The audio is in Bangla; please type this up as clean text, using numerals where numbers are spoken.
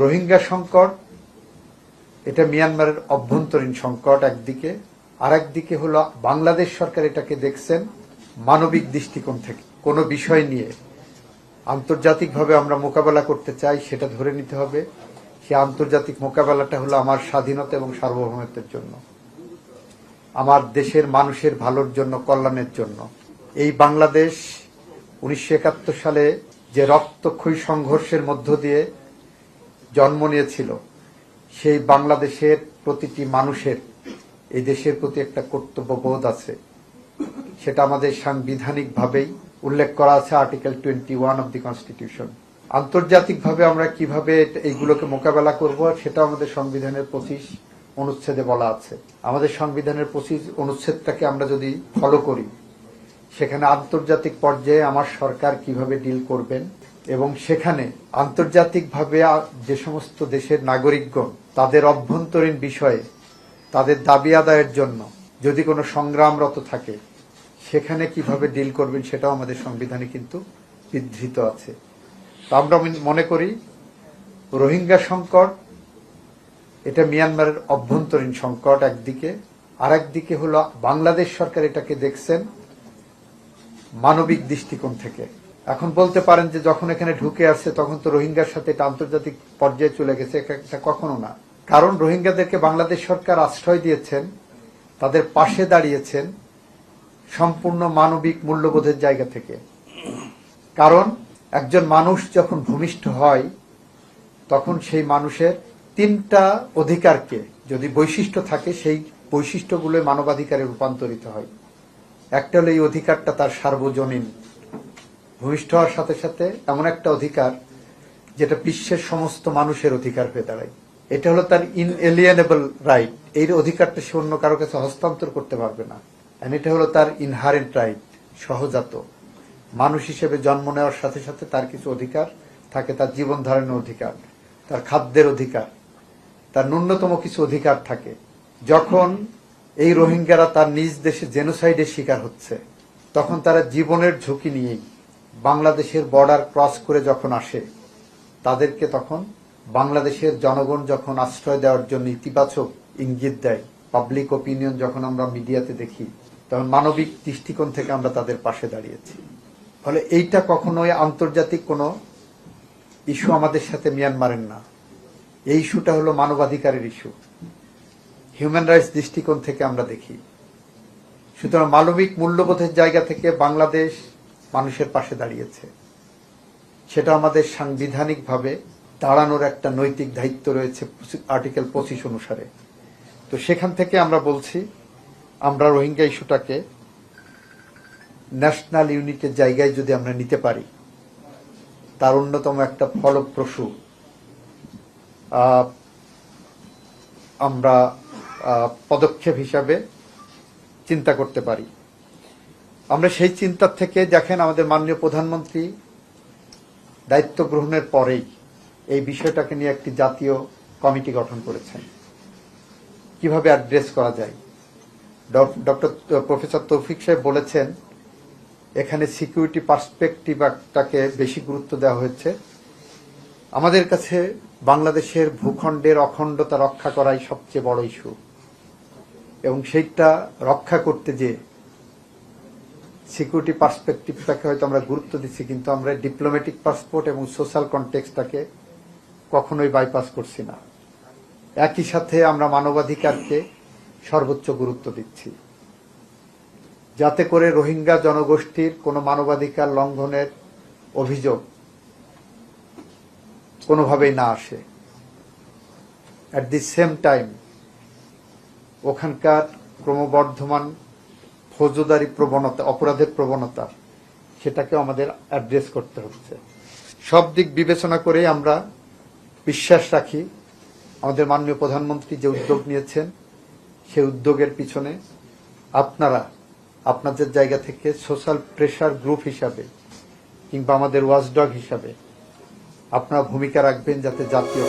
রোহিঙ্গা সংকট এটা মিয়ানমারের অভ্যন্তরীণ সংকট একদিকে, আর একদিকে হলো বাংলাদেশ সরকার এটাকে দেখছেন মানবিক দৃষ্টিকোণ থেকে। কোনো বিষয় নিয়ে আন্তর্জাতিকভাবে আমরা মোকাবেলা করতে চাই, সেটা ধরে নিতে হবে। সেই আন্তর্জাতিক মোকাবেলাটা হলো আমার স্বাধীনতা এবং সার্বভৌমত্বের জন্য, আমার দেশের মানুষের ভালোর জন্য, কল্যাণের জন্য। এই বাংলাদেশ 1971 সালে যে রক্তক্ষয়ী সংঘর্ষের মধ্য দিয়ে জন্ম নিয়েছিল, সেই বাংলাদেশের প্রতিটি মানুষের এই দেশের প্রতি একটা কর্তব্যবোধ আছে। সেটা আমাদের সাংবিধানিকভাবেই উল্লেখ করা আছে, আর্টিকেল 21 অব দি কনস্টিটিউশন। আন্তর্জাতিকভাবে আমরা কিভাবে এইগুলোকে মোকাবেলা করব, সেটা আমাদের সংবিধানের 25 অনুচ্ছেদে বলা আছে। আমাদের সংবিধানের 25 অনুচ্ছেদটাকে আমরা যদি ফলো করি, সেখানে আন্তর্জাতিক পর্যায়ে আমার সরকার কিভাবে ডিল করবেন, এবং সেখানে আন্তর্জাতিকভাবে যে সমস্ত দেশের নাগরিকগণ তাদের অভ্যন্তরীণ বিষয়ে তাদের দাবি আদায়ের জন্য যদি কোনো সংগ্রামরত থাকে, সেখানে কিভাবে ডিল করবেন সেটাও আমাদের সংবিধানে কিন্তু বিধৃত আছে। তো আমরা মনে করি রোহিঙ্গা সংকট এটা মিয়ানমারের অভ্যন্তরীণ সংকট একদিকে, আর একদিকে হলো বাংলাদেশ সরকার এটাকে দেখছেন মানবিক দৃষ্টিকোণ থেকে। এখন বলতে পারেন যে যখন এখানে ঢুকে আসছে তখন তো রোহিঙ্গার সাথে এটা আন্তর্জাতিক পর্যায়ে চলে গেছে, এটা কখনো না। কারণ রোহিঙ্গাদেরকে বাংলাদেশ সরকার আশ্রয় দিয়েছেন, তাদের পাশে দাঁড়িয়েছেন সম্পূর্ণ মানবিক মূল্যবোধের জায়গা থেকে। কারণ একজন মানুষ যখন ভূমিষ্ঠ হয়, তখন সেই মানুষের 3টা অধিকারকে যদি বৈশিষ্ট্য থাকে, সেই বৈশিষ্ট্যগুলো মানবাধিকারে রূপান্তরিত হয়। একটা হলো এই অধিকারটা তার সার্বজনীন, ভূমিষ্ঠ হওয়ার সাথে সাথে এমন একটা অধিকার যেটা বিশ্বের সমস্ত মানুষের অধিকার হয়ে দাঁড়ায়। এটা হলো তার ইনএলিয়েনেবল রাইট, এই অধিকারটা সে অন্য কারো কাছে হস্তান্তর করতে পারবে না। এটা হলো তার ইনহারেন্ট রাইট, সহজাত। মানুষ হিসেবে জন্ম নেওয়ার সাথে সাথে তার কিছু অধিকার থাকে, তার জীবন ধারণের অধিকার, তার খাদ্যের অধিকার, তার ন্যূনতম কিছু অধিকার থাকে। যখন এই রোহিঙ্গারা তার নিজ দেশে জেনোসাইডের শিকার হচ্ছে, তখন তারা জীবনের ঝুঁকি নিয়েই বাংলাদেশের বর্ডার ক্রস করে যখন আসে, তাদেরকে তখন বাংলাদেশের জনগণ যখন আশ্রয় দেওয়ার জন্য ইতিবাচক ইঙ্গিত দেয়, পাবলিক ওপিনিয়ন যখন আমরা মিডিয়াতে দেখি, তখন মানবিক দৃষ্টিকোণ থেকে আমরা তাদের পাশে দাঁড়িয়েছি। ফলে এইটা কখনোই আন্তর্জাতিক কোনো ইস্যু আমাদের সাথে মিয়ানমারের না, এই ইস্যুটা হলো মানবাধিকারের ইস্যু, হিউম্যান রাইটস দৃষ্টিকোণ থেকে আমরা দেখি। সুতরাং মানবিক মূল্যবোধের জায়গা থেকে বাংলাদেশ মানুষের পাশে দাঁড়িয়েছে, সেটা আমাদের সাংবিধানিকভাবে দাঁড়ানোর একটা নৈতিক দায়িত্ব রয়েছে আর্টিকেল 25 অনুসারে। তো সেখান থেকে আমরা বলছি, আমরা রোহিঙ্গা ইস্যুটাকে ন্যাশনাল ইউনিটের জায়গায় যদি আমরা নিতে পারি, তার অন্যতম একটা ফলপ্রসূ আমরা পদক্ষেপ হিসাবে চিন্তা করতে পারি। আমরা সেই চিন্তার থেকে দেখেন, আমাদের মাননীয় প্রধানমন্ত্রী দায়িত্ব গ্রহণের পরেই এই বিষয়টাকে নিয়ে একটি জাতীয় কমিটি গঠন করেছেন, কিভাবে অ্যাড্রেস করা যায়। ডক্টর প্রফেসর তৌফিক সাহেব বলেছেন, এখানে সিকিউরিটি পার্সপেক্টিভটাকে বেশি গুরুত্ব দেওয়া হয়েছে। আমাদের কাছে বাংলাদেশের ভূখণ্ডের অখণ্ডতা রক্ষা করাই সবচেয়ে বড় ইস্যু, এবং সেইটা রক্ষা করতে যে সিকিউরিটি পার্সপেক্টিভটাকে হয়তো আমরা গুরুত্ব দিচ্ছি, কিন্তু আমরা ডিপ্লোম্যাটিক পাসপোর্ট এবং সোশ্যাল কনটেক্সটটাকে কখনোই বাইপাস করছি না। একই সাথে আমরা মানবাধিকারকে সর্বোচ্চ গুরুত্ব দিচ্ছি, যাতে করে রোহিঙ্গা জনগোষ্ঠীর কোনো মানবাধিকার লঙ্ঘনের অভিযোগ কোনোভাবেই না আসে। অ্যাট দি সেম টাইম ওখানকার ক্রমবর্ধমান ফৌজদারি প্রবণতা, অপরাধের প্রবণতা, সেটাকেও আমাদের অ্যাড্রেস করতে হচ্ছে। সব দিক বিবেচনা করে আমরা বিশ্বাস রাখি আমাদের মাননীয় প্রধানমন্ত্রী যে উদ্যোগ নিয়েছেন, সেই উদ্যোগের পিছনে আপনারা আপনাদের জায়গা থেকে সোশ্যাল প্রেসার গ্রুপ হিসাবে কিংবা আমাদের ওয়াচডগ হিসাবে আপনারা ভূমিকা রাখবেন, যাতে জাতীয়